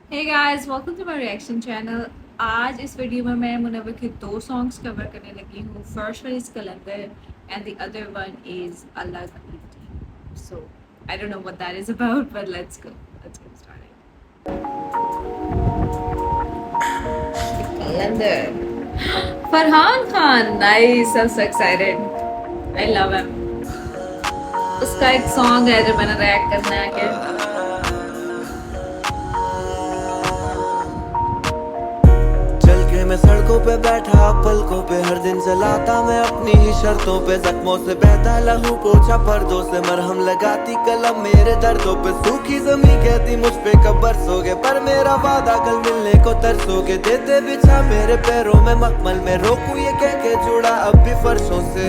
Hey guys, welcome to my reaction channel. आज इस video में मैं मुनव्वर के दो सॉन्ग्स कवर करने लगी हूँ. First one is Qalandar and the other one is Allah Kabiti. So I don't know what that is about, but let's go. Let's get started. Kalander. Farhan Khan, nice. I'm so excited. I love him. उसका एक song है जो मैंने react करना है कि मैं सड़कों पे बैठा पलकों पे हर दिन चलाता मैं अपनी ही शर्तों पे जख्मों से बहता लहू पोछा पर्दों से मरहम लगाती कलम मेरे दर्दों पे सूखी जमी कहती मुझ पे कब बरसोगे पर मेरा वादा कल मिलने को तरसोगे देते बिछा मेरे पैरों में मखमल में रोकू ये कह के जुड़ा अब भी फर्शों से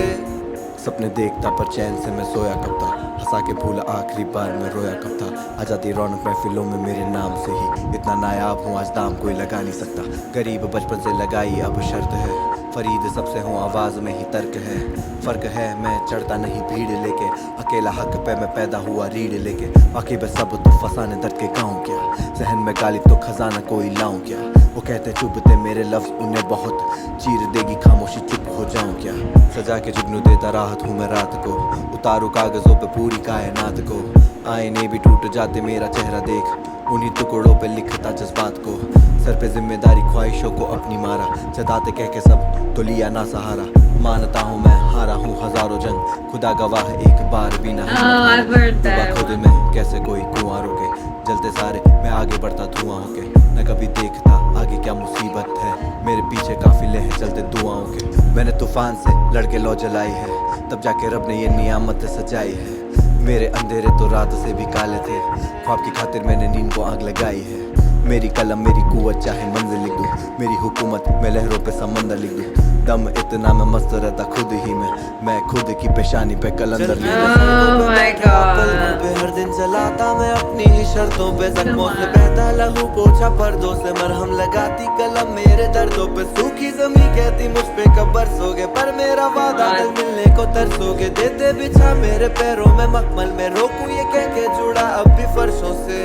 सपने देखता पर चैन से मैं सोया कब था हंसा के भूला आखिरी बार मैं रोया कब था आजादी रौनक महफिलों में मेरे नाम से ही इतना नायाब हूँ आज दाम कोई लगा नहीं सकता गरीब बचपन से लगाई अब शर्त है फरीद सबसे हूँ आवाज में ही तर्क है फर्क है मैं चढ़ता नहीं भीड़ लेके अकेला हक पे मैं पैदा हुआ रीढ़ लेके बाकी बस सब तो फसाने दर्द के गाँव क्या जहन में गालिब तो खजाना कोई लाऊं क्या वो कहते चुभते मेरे लफ्ज उन्हें बहुत चीर देगी खामोशी चुप हो जाऊं क्या सजा के जुगनू देता राहत हूँ मैं रात को उतारू कागजों पे पूरी कायनात को आईने भी टूट जाते मेरा चेहरा देख उन्हीं टुकड़ों पे लिखता जज्बात को सर पे जिम्मेदारी ख्वाहिशों को अपनी मारा जताते कह के सब तो लिया ना सहारा मानता हूँ मैं हारा हूँ हजारों जंग खुदा गवाह एक बार भी ना खुद में कैसे कोई कुआं रोके जलते सारे मैं आगे बढ़ता धुआं होके न कभी देखता आगे क्या मुसीबत है मेरे पीछे काफिले हैं चलते दुआओं के मैंने तूफान से लड़के लौ जलाई है तब जाके रब ने ये नियामत सजाई है मेरे अंधेरे तो रात से भी काले थे ख्वाब की खातिर मैंने नींद को आग लगाई है मेरी कलम मेरी कुव्वत चाहे मंजिल लिख दूं मेरी हुकूमत मैं लहरों पे समंदर लिख दूं दम इतना मैं मस्त रहता खुद ही में मैं खुद की पेशानी पे कलंदर पे हर दिन चलाता मैं अपनी ही शर्तों पे जख्मों से बहता लहू पोछा पर्दों से मरहम लगाती कलम मेरे दर्दों पे सूखी जमी कहती मुझ पे कब बरसोगे पर मेरा वादा कल मिलने को तरसोगे देते बिछा मेरे पैरों में मखमल में रोकू ये कह के जुड़ा अब भी फर्शों से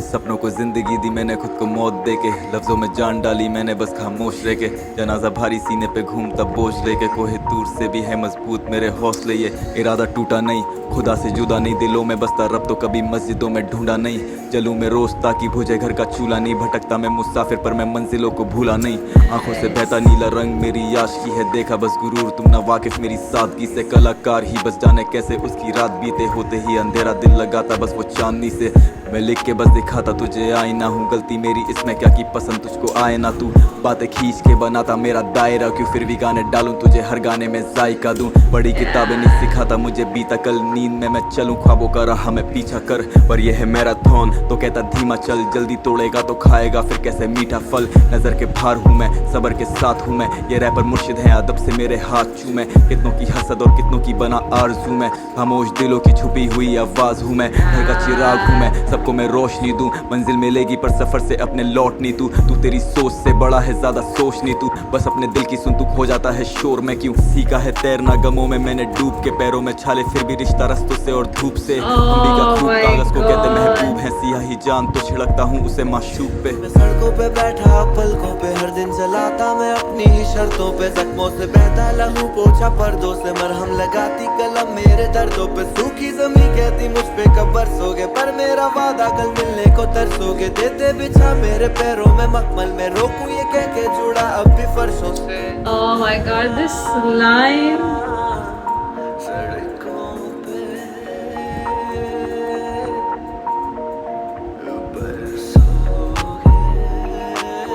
सपनों को जिंदगी दी मैंने खुद को मौत दे के लफ्जों में जान डाली मैंने बस खामोश रह के जनाजा भारी सीने पे घूमता बोझ लेके कोहे दूर से भी है मजबूत मेरे हौसले ये इरादा टूटा नहीं खुदा से जुदा नहीं दिलों में बसता रब तो कभी मस्जिदों में ढूंढा नहीं जलूं में रोज ताकि भुजे घर का चूल्हा नहीं भटकता मैं मुसाफिर पर मैं मंजिलों को भूला नहीं आंखों से बहता नीला रंग मेरी याश की है देखा बस गुरूर तुम ना वाकिफ मेरी सादगी से कलाकार ही बस जाने कैसे उसकी रात बीते होते ही अंधेरा दिल लगाता बस वो चांदनी से मैं लिख के बस दिखाता तुझे आईना हूँ गलती मेरी इसमें क्या की पसंद तुझको आए ना तू बातें खींच के बनाता मेरा दायरा क्यों फिर भी गाने डालूं तुझे हर गाने में जायका दूं बड़ी किताबें नहीं सिखाता मुझे बीता कल नींद में मैं चलूं ख्वाबों का राह में पीछा कर पर यह है मैराथन तो कहता धीमा चल जल्दी तोड़ेगा तो खाएगा फिर कैसे मीठा फल नजर के भार हूँ मैं सबर के साथ हूँ मैं ये रैपर मुर्शिद है अदब से मेरे हाथ छू मैं कितनों की हसद और कितनों की बना आरज़ू मैं खामोश दिलों की छुपी हुई आवाज हूँ मैं घर का चिराग हूँ मैं सबको मैं रोशनी दूं मंजिल मिलेगी पर सफर से अपने लौट नहीं तू तेरी सोच से बड़ा है ज्यादा सोच नहीं तू बस अपने दिल की सुन तू खो जाता है शोर में क्यों सीखा है तैरना गमों में मैंने डूब के पैरों में छाले फिर भी रिश्ता रस्तों से और धूप से कागज को कहते महबूब है सियाही जान तो छिड़कता हूँ उसे माशूक पे मैं सड़कों पे बैठा पलकों पे हर दिन चलाता मैं अपनी ही शर्तों पे जख्मों से बहता लहू पोछा पर्दों से मरहम लगाती कलम मेरे दर्दों पे सूखी जमी कहती मुझ पे कब बरसोगे पर मेरा वादा कल मिलने को तरसोगे देते बिछा मेरे पैरों में मखमल में रोकू ये कह के जुड़ा अब भी फर्शों से Oh my god, this line.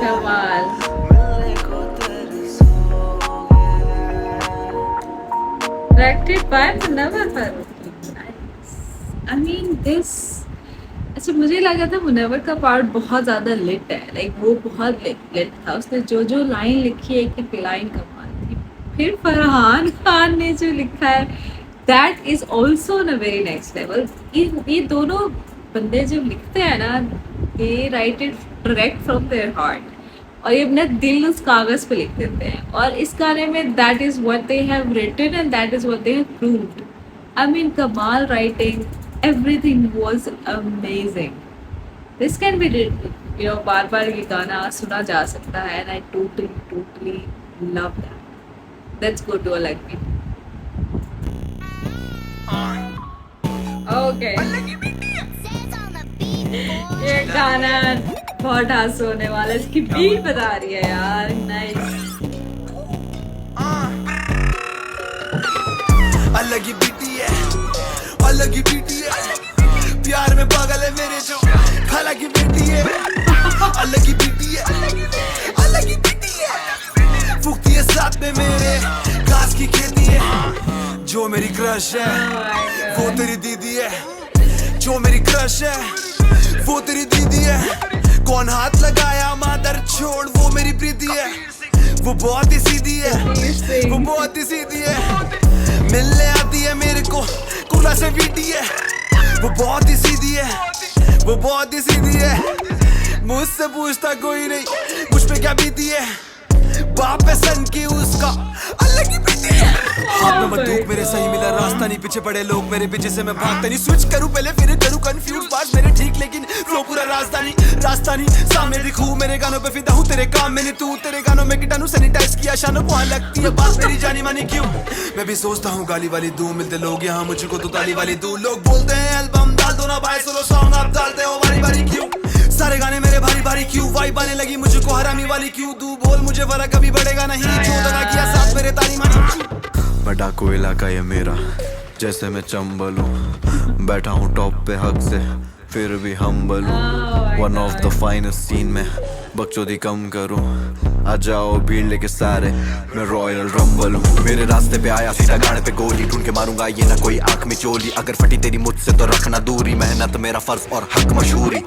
कमाल. Directed by Munawwar Farooqui. Nice. I mean this. अच्छा मुझे लगा था मुनव्वर का पार्ट बहुत ज़्यादा लिट है लाइक वो बहुत लिट था उसने जो जो लाइन लिखी है एक लाइन कमाल थी फिर फरहान खान ने जो लिखा है that is also on a very next level ये दोनों बंदे जो लिखते हैं ना ये right it direct from their heart और ये अपना दिल उस कागज़ पे लिख देते हैं और इस गाने में that is what they have written and that is what they have proved I mean कमाल writing everything was amazing. This can be बार बार ये गाना सुना जा सकता है and I totally love that. Let's go to a like beat. Okay. ये गाना बहुत हास होने वाला है, इसकी बीट बता रही है यार. नाइस. अलग ही बीटी है, अलग ही बीटी है, प्यार में पागल है मेरे जो खाला की बेटी है. अलग ही बीटी है, अलग ही बीटी है, फूकती है साथ में मेरे घास की खेती है. जो मेरी क्रश है वो तेरी दीदी है, जो मेरी क्रश है वो तेरी दीदी है. कौन हाथ लगाया मादर छोड़, वो मेरी प्रीति है. वो बहुत ही सीधी है, वो बहुत ही सीधी है. मिलने आती है मेरे को कूला से बीटी है. वो बहुत ही सीधी है, वो बहुत ही सीधी है. मुझसे पूछता कोई नहीं मुझ पे क्या बीती है. बाप है सन की उसका अलग ही बीती है. हाथ में बंदूक मेरे सही मिला रास्ता नहीं, पीछे पड़े लोग मेरे पीछे से मैं भागता नहीं. स्विच करूं पहले फिर करूं कंफ्यूज, बात मेरे ठीक लेकिन फ्लो पूरा राजधानी. राजधानी सामने दिखूं मेरे गानों पे फिदा हूं, तेरे काम में नहीं तू. तेरे गानों में कीटाणु सैनिटाइज किया शानों को लगती है बात मेरी जानी मानी क्यों. मैं भी सोचता हूँ गाली वाली दूं, मिलते लोग यहाँ मुझको तो ताली वाली दूं. लोग बोलते हैं एल्बम डाल दो ना भाई, सोलो सॉन्ग आप डालते हो बारी बारी क्यों. सारे गाने मेरे भारी भारी क्यों, वाइब आने लगी मुझको हरामी वाली क्यों. तू बोल मुझे फर्क कभी बढ़ेगा नहीं, जो दगा किया साथ मेरे ताली मानी. मैं डाकू इलाका ये मेरा, जैसे मैं चंबल हूँ. बैठा हूँ टॉप पे हक से फिर भी हम्बल हूँ. One of the finest scene में बकचोदी कम करूँ. आ जाओ भीड़ लेके सारे, मैं रॉयल रंबल हूँ. मेरे रास्ते पे आया सीधा गाड़ पे गोली, ढूंढ के मारूंगा ये ना कोई आंख में चोली. अगर फटी तेरी मुझसे तो रखना दूरी, मेहनत मेरा फर्ज और हक मशहूरी.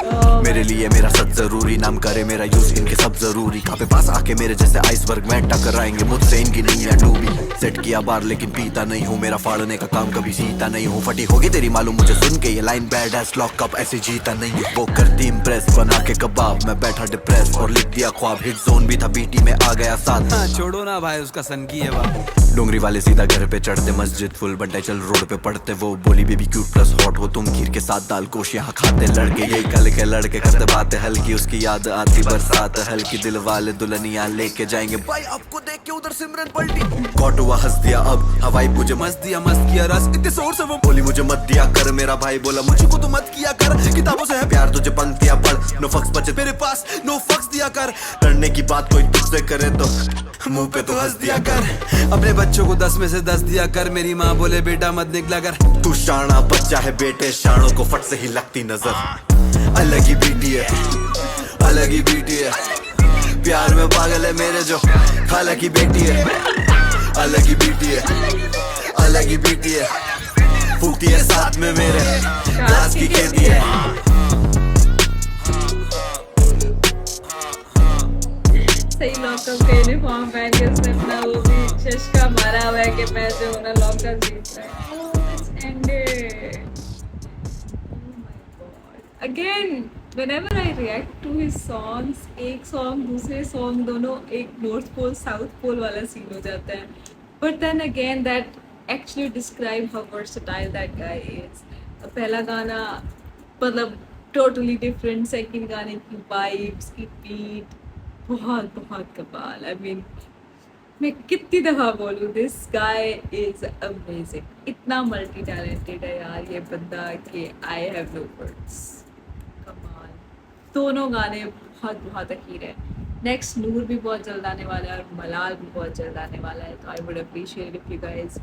मेरे लिए मेरा सच जरूरी, नाम करे मेरा यूज इनके सब जरूरी. काफे पास आके मेरे जैसे आइसबर्ग में टकराएंगे मुझसे, इनकी नहीं है डूबी. सेट किया बार लेकिन पीता नहीं हूँ, मेरा फाड़ने का काम कभी सीता नहीं हूँ. फटी होगी तेरी मालूम मुझे सुन के ये line, bad S lock up ऐसे जीता नहीं. वो करती इम्प्रेस बना के कबाब, मैं बैठा डिप्रेस और लिख दिया ख्वाब. हिट जोन भी था बीटी में आ गया साथ. हाँ, छोड़ो ना भाई उसका सन की है बात. डोंगरी वाले सीधा घर पे चढ़ते, मस्जिद फुल बंटाई चल रोड पे पढ़ते. वो बोली बेबी क्यूट प्लस हॉट हो तुम, खीर के साथ दाल कोश यहाँ खाते लड़के. ये कल के लड़के करते बातें हल्की, उसकी याद आती बरसात हल्की. दिल वाले दुल्हनिया लेके जाएंगे भाई, आपको देख के उधर सिमरन पलटी. कॉट हुआ हंस दिया अब हवाई, मुझे मस्त दिया मस्त किया रस. इतने जोर से वो बोली मुझे मत दिया कर. मेरा भाई बोला मुझको तो मत किया कर, किताबों से है प्यार तुझे पंक्तियां पढ़. नो फक्स बचे मेरे पास, नो फक्स दिया कर. करने की बात कोई तुझसे करे तो मुंह पे तो हंस दिया कर. अपने बच्चों को 10 में से 10 दिया कर. मेरी माँ बोले बेटा मत निकला कर. तू शाना बच्चा है बेटे, शानों को फट से ही लगती नजर. अलग ही बीटी है, अलग ही बीटी है, प्यार में पागल है मेरे जो खाला की बेटी है. अलग ही बीटी है, अलग ही बीटी है, फूकती है साथ में मेरे घास की खेती है. सही लॉकअप का यूनिफॉर्म पहन के उसने अपना वो भी चस्का मारा हुआ है कि मैं जो हूँ ना लॉकअप जीत रहा है. Oh, it's ended. Oh my God. Again, whenever I react to his songs, एक song दूसरे song दोनों एक North Pole South Pole वाला scene हो जाता है. But then again, that actually describe how versatile that guy is. पहला गाना मतलब totally different, second गाने की vibes की beat बहुत बहुत कमाल. आई मीन मैं कितनी दफ़ा बोलूँ, दिस गाय इज़ अमेजिंग. इतना मल्टी टैलेंटेड है यार ये बंदा कि आई हैव नो वर्ड्स. कमाल. दोनों गाने बहुत बहुत अखीर है. नेक्स्ट नूर भी बहुत जल्द आने वाला है और मलाल भी बहुत जल्द आने वाला है. तो I would appreciate if you guys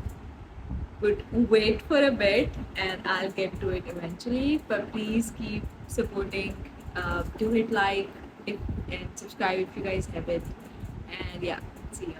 would wait for a bit and I'll get to it eventually. But please keep supporting. Do hit like and subscribe if you guys have it. And yeah, see you.